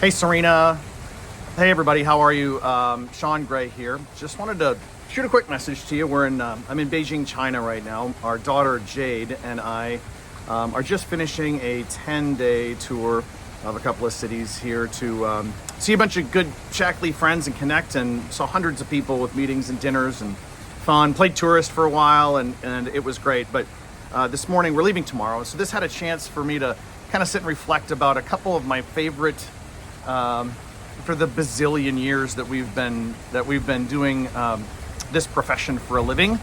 Hey, Serena. Hey, everybody. How are you? Sean Gray here. Just wanted to shoot a quick message to you. I'm in Beijing, China right now. Our daughter Jade and I are just finishing a 10-day tour of a couple of cities here to see a bunch of good Shaklee friends and connect, and saw hundreds of people with meetings and dinners and fun. Played tourist for a while, and it was great. But this morning we're leaving tomorrow, so this had a chance for me to kind of sit and reflect about a couple of my favorite for the bazillion years that we've been doing this profession for a living.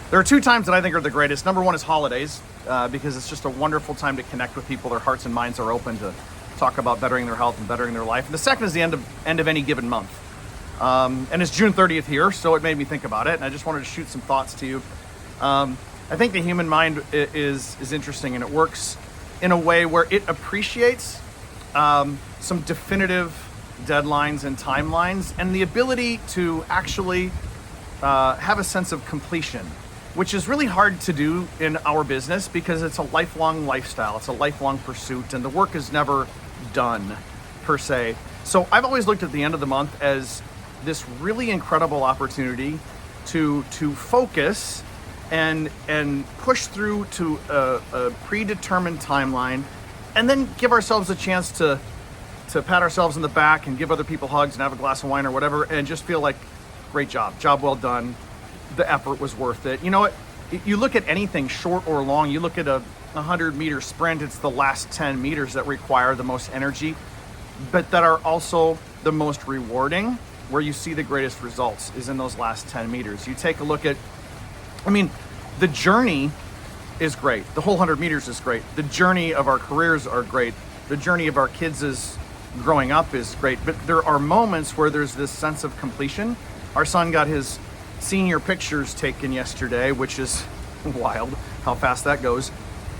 There are two times that I think are the greatest. Number one is holidays, because it's just a wonderful time to connect with people. Their hearts and minds are open to talk about bettering their health and bettering their life. And the second is the end of any given month. And it's June 30th here, so it made me think about it, and I just wanted to shoot some thoughts to you. I think the human mind is interesting, and it works in a way where it appreciates some definitive deadlines and timelines, and the ability to actually have a sense of completion, which is really hard to do in our business because it's a lifelong lifestyle, it's a lifelong pursuit, and the work is never done per se. So I've always looked at the end of the month as this really incredible opportunity to focus and push through to a predetermined timeline, and then give ourselves a chance to pat ourselves in the back and give other people hugs and have a glass of wine or whatever, and just feel like, great job well done, the effort was worth it. You know what, you look at anything short or long, you look at a 100-meter sprint, it's the last 10 meters that require the most energy, but that are also the most rewarding, where you see the greatest results is in those last 10 meters. You take a look at, the journey is great. The whole 100 meters is great. The journey of our careers are great. The journey of our kids' growing up is great. But there are moments where there's this sense of completion. Our son got his senior pictures taken yesterday, which is wild how fast that goes.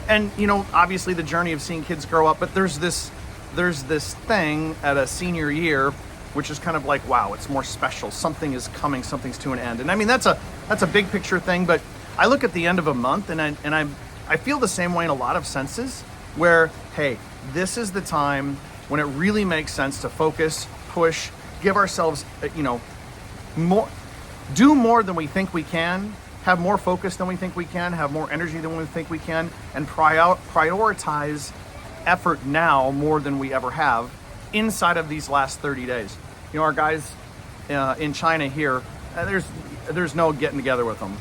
And, obviously the journey of seeing kids grow up, but there's this thing at a senior year, which is kind of like, wow, it's more special. Something is coming, something's to an end. And that's a big picture thing, but I look at the end of a month and I feel the same way in a lot of senses, where, hey, this is the time when it really makes sense to focus, push, give ourselves, more, do more than we think we can, have more focus than we think we can, have more energy than we think we can, and prioritize effort now more than we ever have inside of these last 30 days. Our guys in China here, there's no getting together with them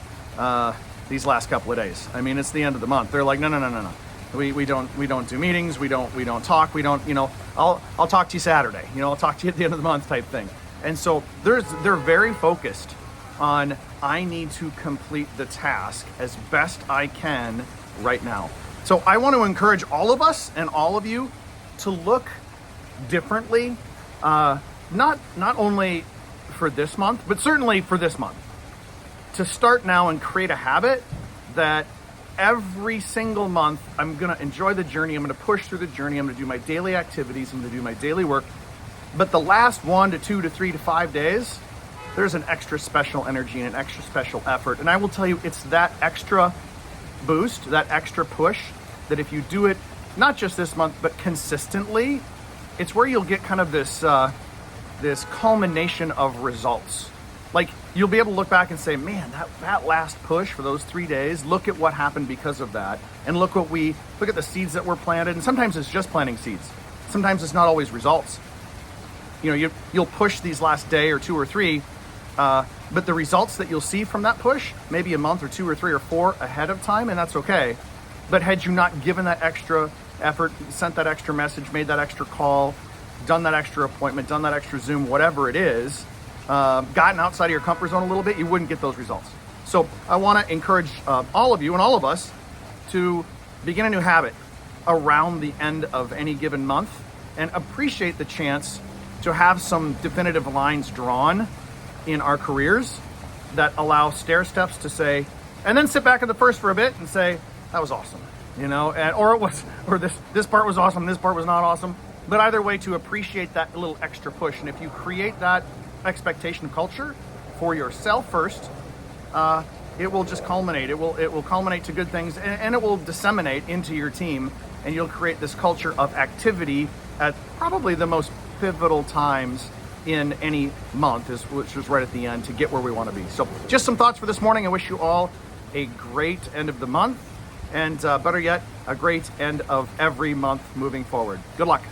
these last couple of days. It's the end of the month. They're like, no. We don't do meetings. We don't talk. We don't, I'll talk to you Saturday. I'll talk to you at the end of the month type thing. And so they're very focused on, I need to complete the task as best I can right now. So I want to encourage all of us and all of you to look differently, not only for this month, but certainly for this month, to start now and create a habit that every single month I'm going to enjoy the journey. I'm going to push through the journey. I'm going to do my daily activities. I'm going to do my daily work. But the last 1 to 2 to 3 to 5 days, there's an extra special energy and an extra special effort. And I will tell you, it's that extra boost, that extra push, that if you do it, not just this month, but consistently, it's where you'll get kind of this culmination of results. Like, you'll be able to look back and say, man, that last push for those 3 days, look at what happened because of that. And look at the seeds that were planted. And sometimes it's just planting seeds. Sometimes it's not always results. You'll push these last day or 2 or 3, but the results that you'll see from that push, maybe a month or 2 or 3 or 4 ahead of time, and that's okay. But had you not given that extra effort, sent that extra message, made that extra call, done that extra appointment, done that extra Zoom, whatever it is, gotten outside of your comfort zone a little bit, you wouldn't get those results. So I want to encourage all of you and all of us to begin a new habit around the end of any given month, and appreciate the chance to have some definitive lines drawn in our careers that allow stair steps to say, and then sit back at the first for a bit and say, that was awesome, or this part was awesome, this part was not awesome. But either way, to appreciate that little extra push. And if you create that expectation culture for yourself first, it will just culminate. It will culminate to good things, and it will disseminate into your team, and you'll create this culture of activity at probably the most pivotal times in any month, which is right at the end, to get where we want to be. So just some thoughts for this morning. I wish you all a great end of the month, and better yet, a great end of every month moving forward. Good luck.